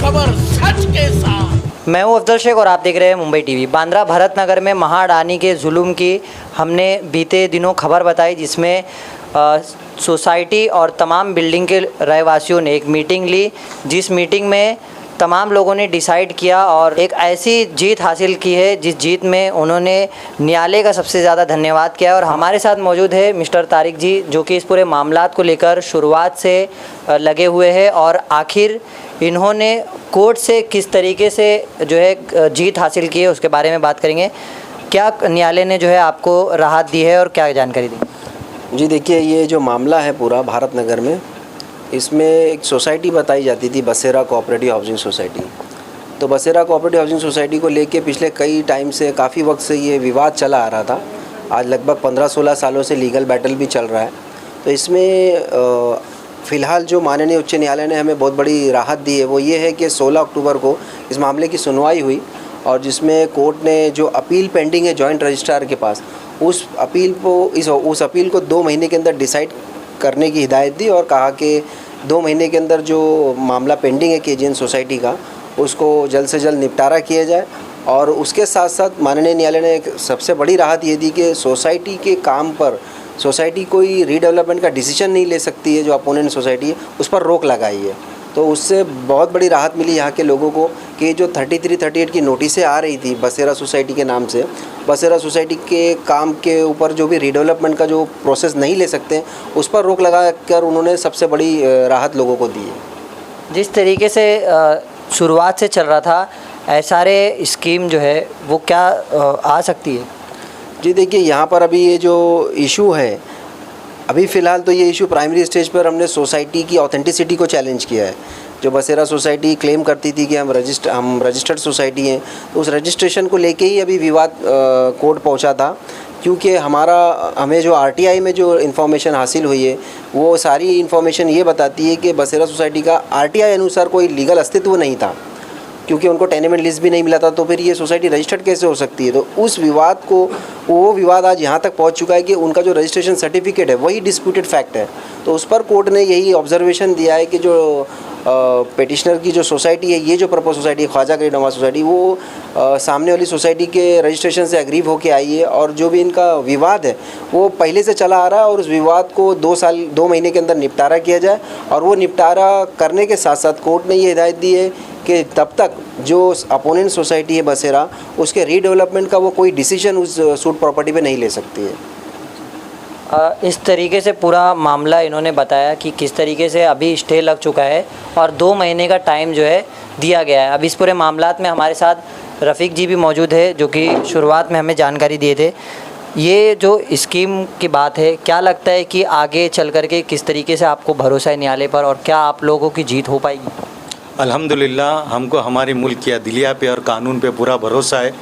खबर सच के साथ। मैं हूं अफजल शेख और आप देख रहे हैं मुंबई टीवी। बांद्रा भरत नगर में महाअडानी के जुल्म की हमने बीते दिनों खबर बताई, जिसमें सोसाइटी और तमाम बिल्डिंग के रहवासियों ने एक मीटिंग ली, जिस मीटिंग में तमाम लोगों ने डिसाइड किया और एक ऐसी जीत हासिल की है जिस जीत में उन्होंने न्यायालय का सबसे ज़्यादा धन्यवाद किया। और हमारे साथ मौजूद है मिस्टर तारिक जी, जो कि इस पूरे मामलात को लेकर शुरुआत से लगे हुए हैं और आखिर इन्होंने कोर्ट से किस तरीके से जो है जीत हासिल की है उसके बारे में बात करेंगे। क्या न्यायालय ने जो है आपको राहत दी है और क्या जानकारी दी? जी देखिए, ये जो मामला है पूरा भारत नगर में, इसमें एक सोसाइटी बताई जाती थी बसेरा कोऑपरेटिव हाउसिंग सोसाइटी। तो बसेरा कोऑपरेटिव हाउसिंग सोसाइटी को लेके पिछले कई टाइम से, काफ़ी वक्त से ये विवाद चला आ रहा था। आज लगभग 15-16 सालों से लीगल बैटल भी चल रहा है। तो इसमें फ़िलहाल जो माननीय उच्च न्यायालय ने हमें बहुत बड़ी राहत दी है वो ये है कि 16 अक्टूबर को इस मामले की सुनवाई हुई और जिसमें कोर्ट ने जो अपील पेंडिंग है जॉइंट रजिस्ट्रार के पास, उस अपील को 2 महीने के अंदर डिसाइड करने की हिदायत दी और कहा कि 2 महीने के अंदर जो मामला पेंडिंग है केजीएन सोसाइटी का, उसको जल्द से जल्द निपटारा किया जाए। और उसके साथ साथ माननीय न्यायालय ने एक सबसे बड़ी राहत ये दी कि सोसाइटी के काम पर सोसाइटी कोई रीडेवलपमेंट का डिसीजन नहीं ले सकती है, जो अपोनेंट सोसाइटी है उस पर रोक लगाई है। तो उससे बहुत बड़ी राहत मिली यहाँ के लोगों को कि जो 33-38 की नोटिसें आ रही थी बसेरा सोसाइटी के नाम से, बसेरा सोसाइटी के काम के ऊपर जो भी रीडेवलपमेंट का जो प्रोसेस नहीं ले सकते उस पर रोक लगा कर उन्होंने सबसे बड़ी राहत लोगों को दी है। जिस तरीके से शुरुआत से चल रहा था एसआरए स्कीम जो है वो क्या आ सकती है? जी देखिए, यहाँ पर अभी ये जो इशू है, अभी फ़िलहाल तो ये इशू प्राइमरी स्टेज पर हमने सोसाइटी की ऑथेंटिसिटी को चैलेंज किया है। जो बसेरा सोसाइटी क्लेम करती थी कि हम रजिस्टर्ड सोसाइटी हैं, तो उस रजिस्ट्रेशन को लेके ही अभी विवाद कोर्ट पहुंचा था। क्योंकि हमें जो आरटीआई में जो इन्फॉर्मेशन हासिल हुई है वो सारी इन्फॉर्मेशन ये बताती है कि बसेरा सोसाइटी का आरटीआई अनुसार कोई लीगल अस्तित्व नहीं था, क्योंकि उनको टेनेमेंट लिस्ट भी नहीं मिला था। तो फिर ये सोसाइटी रजिस्टर्ड कैसे हो सकती है? तो उस विवाद को, वो विवाद आज यहाँ तक पहुँच चुका है कि उनका जो रजिस्ट्रेशन सर्टिफिकेट है वही डिस्प्यूटेड फैक्ट है। तो उस पर कोर्ट ने यही ऑब्जर्वेशन दिया है कि जो पेटिशनर की जो सोसाइटी है, ये जो प्रपोज सोसाइटी है ख्वाजा गरीब नवाज सोसाइटी, वो सामने वाली सोसाइटी के रजिस्ट्रेशन से एग्रीव होके आई है और जो भी इनका विवाद है वो पहले से चला आ रहा है और उस विवाद को 2 महीने के अंदर निपटारा किया जाए। और वो निपटारा करने के साथ साथ कोर्ट ने ये हिदायत दी है कि तब तक जो अपोनेंट सोसाइटी है बसेरा, उसके रीडेवलपमेंट का वो कोई डिसीजन उस सूट प्रॉपर्टी पे नहीं ले सकती है। इस तरीके से पूरा मामला इन्होंने बताया कि किस तरीके से अभी स्टे लग चुका है और 2 महीने का टाइम जो है दिया गया है। अब इस पूरे मामलात में हमारे साथ रफ़ीक जी भी मौजूद है, जो कि शुरुआत में हमें जानकारी दिए थे। ये जो स्कीम की बात है, क्या लगता है कि आगे चल कर के किस तरीके से आपको भरोसा है न्यायालय पर और क्या आप लोगों की जीत हो पाएगी? अल्हम्दुलिल्लाह, हमको हमारे मुल्क की अदलिया पे और कानून पे पूरा भरोसा है।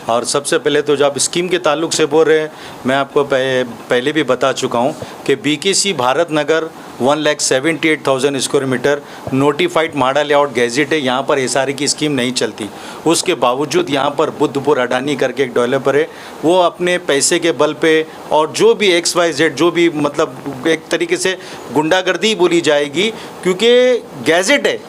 और सबसे पहले तो जब स्कीम के ताल्लुक से बोल रहे हैं, मैं आपको पहले भी बता चुका हूँ कि BKC Bharat Nagar 1,78,000 square metre notified माडा लेआउट गैजेट है। यहाँ पर एसआरए की स्कीम नहीं चलती। उसके बावजूद यहाँ पर बुद्धपुर अडानी करके एक डेवलपर है, वो अपने पैसे के बल पे और जो भी XYZ जो भी मतलब एक तरीके से गुंडागर्दी बोली जाएगी, क्योंकि गैजेट है,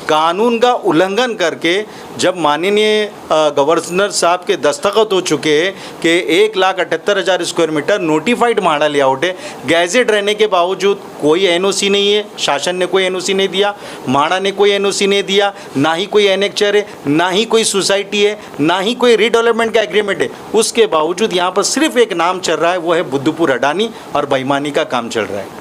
कानून का उल्लंघन करके जब माननीय गवर्नर साहब के दस्तखत हो चुके हैं कि 1,78,000 स्क्वायर मीटर नोटिफाइड माडा लेआउट है, गैजेट रहने के बावजूद कोई एनओसी नहीं है, शासन ने कोई एनओसी नहीं दिया, माडा ने कोई एनओसी नहीं दिया, ना ही कोई एनेक्चर है, ना ही कोई सोसाइटी है, ना ही कोई रीडेवलपमेंट का एग्रीमेंट है। उसके बावजूद यहाँ पर सिर्फ एक नाम चल रहा है, वो है बुद्धपुर अडानी, और बेईमानी का काम चल रहा है।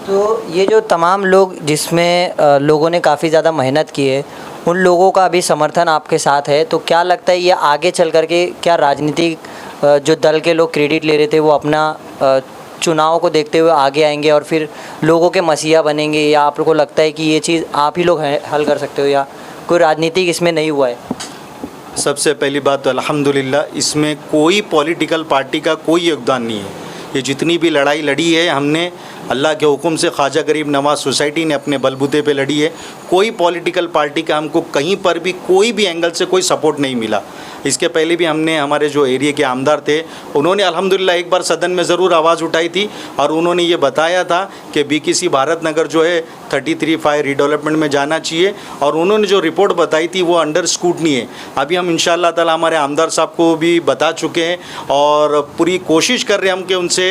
तो ये जो तमाम लोग जिसमें लोगों ने काफ़ी ज़्यादा मेहनत की है, उन लोगों का भी समर्थन आपके साथ है, तो क्या लगता है ये आगे चल कर के क्या राजनीतिक जो दल के लोग क्रेडिट ले रहे थे वो अपना चुनाव को देखते हुए आगे आएंगे और फिर लोगों के मसीहा बनेंगे, या आप लोगों को लगता है कि ये चीज़ आप ही लोग हल कर सकते हो या कोई राजनीतिक इसमें नहीं हुआ है? सबसे पहली बात तो अल्हम्दुलिल्लाह, इसमें कोई पॉलिटिकल पार्टी का कोई योगदान नहीं है। ये जितनी भी लड़ाई लड़ी है हमने अल्लाह के हुक्म से ख्वाजा गरीब नवाज सोसाइटी ने अपने बलबूते पे लड़ी है। कोई पॉलिटिकल पार्टी का हमको कहीं पर भी कोई भी एंगल से कोई सपोर्ट नहीं मिला। इसके पहले भी हमने हमारे जो एरिया के आमदार थे उन्होंने अल्हम्दुलिल्लाह एक बार सदन में ज़रूर आवाज़ उठाई थी और उन्होंने ये बताया था कि बीकेसी भारत नगर जो है 33/5 रीडेवलपमेंट में जाना चाहिए और उन्होंने जो रिपोर्ट बताई थी वो अंडर स्क्रूटनी है। अभी हम इंशाअल्लाह ताला हमारे आमदार साहब को भी बता चुके हैं और पूरी कोशिश कर रहे हैं हम कि उनसे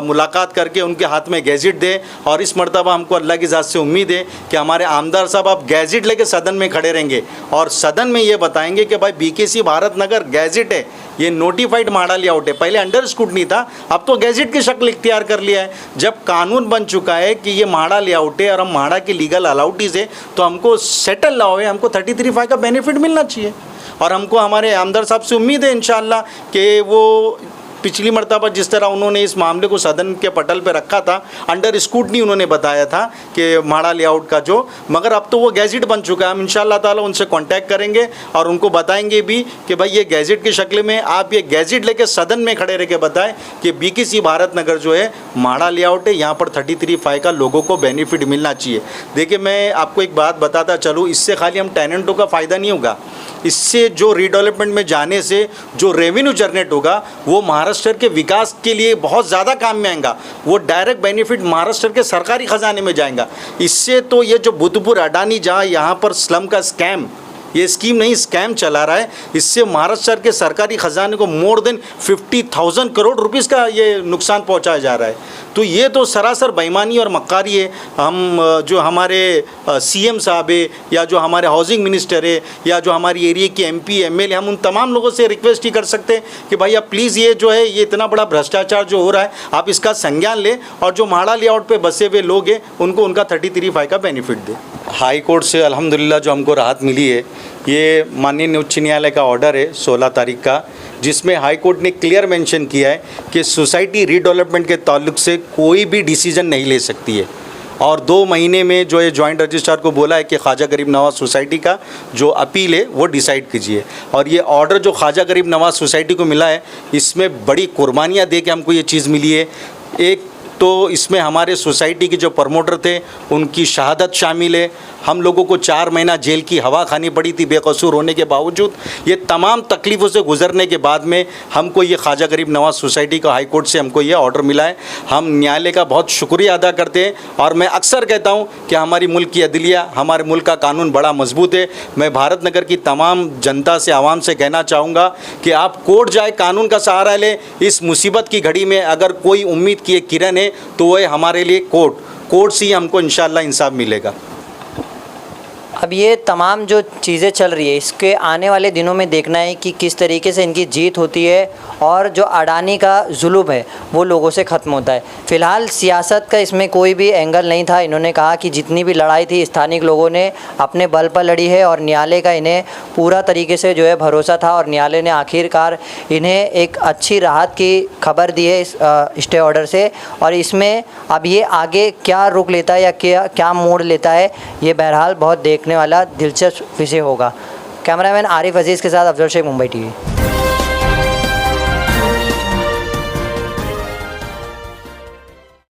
मुलाकात करके उनके हाथ में गैजेट दें और इस मरतबा हमको अल्लाह की ज़ात से उम्मीद है कि हमारे आमदार साहब अब गैजेट लेके सदन में खड़े रहेंगे और सदन में ये बताएंगे कि भाई बीकेसी भारत नगर गैजेट है, ये नोटिफाइड माड़ा लेआउट है। पहले अंडर स्क्रूटनी था, अब तो गैजेट की शक्ल इख्तियार कर लिया है। जब कानून बन चुका है कि ये माड़ा लेआउट है और हम माड़ा की लीगल अलाउटीज़ है तो हमको सेटल लॉ है, हमको 33/5 का बेनिफिट मिलना चाहिए और हमको हमारे आमदार साहब से उम्मीद है इंशाअल्लाह कि वो पिछली मरतबा जिस तरह उन्होंने इस मामले को सदन के पटल पे रखा था, अंडर स्क्रूटनी उन्होंने बताया था कि माड़ा लेआउट का जो, मगर अब तो वो गैजेट बन चुका है। हम इंशाअल्लाह ताला उनसे कांटेक्ट करेंगे और उनको बताएंगे भी कि भाई ये गैजेट की शक्ल में आप ये गैजेट लेके सदन में खड़े रह के बताएं कि बीकेसी भारत नगर जो है माड़ा लेआउट है, यहाँ पर 33/5 का लोगों को बेनिफिट मिलना चाहिए। देखिए मैं आपको एक बात बताता चलूँ, इससे खाली हम टेनेंटों का फ़ायदा नहीं होगा, इससे जो रीडेवलपमेंट में जाने से जो रेवेन्यू जनरेट होगा वो महाराष्ट्र के विकास के लिए बहुत ज़्यादा काम में आएगा। वो डायरेक्ट बेनिफिट महाराष्ट्र के सरकारी ख़जाने में जाएगा। इससे तो ये जो भूतपूर्व अडानी जहाँ यहाँ पर स्लम का स्कैम, ये स्कीम नहीं स्कैम चला रहा है, इससे महाराष्ट्र के सरकारी ख़जाने को मोर देन 50,000 करोड़ रुपीस का ये नुकसान पहुंचाया जा रहा है। तो ये तो सरासर बेईमानी और मक्कारी है। हम जो हमारे सीएम साहब है या जो हमारे हाउसिंग मिनिस्टर है या जो हमारी एरिया के एमपी एमएलए, हम उन तमाम लोगों से रिक्वेस्ट ही कर सकते हैं कि भाई आप प्लीज़ ये जो है ये इतना बड़ा भ्रष्टाचार जो हो रहा है आप इसका संज्ञान लें और जो माड़ा लेआउट पे बसे हुए लोग हैं उनको उनका 33/5 का बेनिफिट दें। हाई कोर्ट से अल्हम्दुलिल्लाह जो हमको राहत मिली है, ये माननीय उच्च न्यायालय का ऑर्डर है 16 तारीख का, जिसमें हाई कोर्ट ने क्लियर मेंशन किया है कि सोसाइटी रीडेवलपमेंट के ताल्लुक से कोई भी डिसीजन नहीं ले सकती है और 2 महीने में जो ये जॉइंट रजिस्ट्रार को बोला है कि ख्वाजा गरीब नवाज सोसाइटी का जो अपील है वो डिसाइड कीजिए। और ये ऑर्डर जो ख्वाजा गरीब नवाज सोसाइटी को मिला है इसमें बड़ी कुर्बानियाँ दे के हमको ये चीज़ मिली है। एक तो इसमें हमारे सोसाइटी के जो प्रमोटर थे उनकी शहादत शामिल है। हम लोगों को 4 महीना जेल की हवा खानी पड़ी थी बेकसूर होने के बावजूद। ये तमाम तकलीफ़ों से गुजरने के बाद में हमको ये ख्वाजा गरीब नवाज सोसाइटी का हाई कोर्ट से हमको ये ऑर्डर मिला है। हम न्यायालय का बहुत शुक्रिया अदा करते हैं और मैं अक्सर कहता हूँ कि हमारी मुल्क की अदलिया, हमारे मुल्क का कानून बड़ा मजबूत है। मैं भारत नगर की तमाम जनता से, आवाम से कहना चाहूँगा कि आप कोर्ट जाए, कानून का सहारा लें। इस मुसीबत की घड़ी में अगर कोई उम्मीद की एक किरण है तो वो है हमारे लिए कोर्ट से ही हमको इंशाअल्लाह इंसाफ मिलेगा। अब ये तमाम जो चीज़ें चल रही है इसके आने वाले दिनों में देखना है कि किस तरीके से इनकी जीत होती है और जो अडानी का जुल्म है वो लोगों से ख़त्म होता है। फ़िलहाल सियासत का इसमें कोई भी एंगल नहीं था। इन्होंने कहा कि जितनी भी लड़ाई थी स्थानीय लोगों ने अपने बल पर लड़ी है और न्यायालय का इन्हें पूरा तरीके से जो है भरोसा था और न्यायालय ने आखिरकार इन्हें एक अच्छी राहत की खबर दी है इस स्टे ऑर्डर से। और इसमें अब ये आगे क्या रुख लेता है या क्या मोड़ लेता है, ये बहरहाल बहुत देखने वाला दिलचस्प विषय होगा। कैमरामैन आरिफ अजीज़ के साथ अफजल शेख, मुंबई टीवी।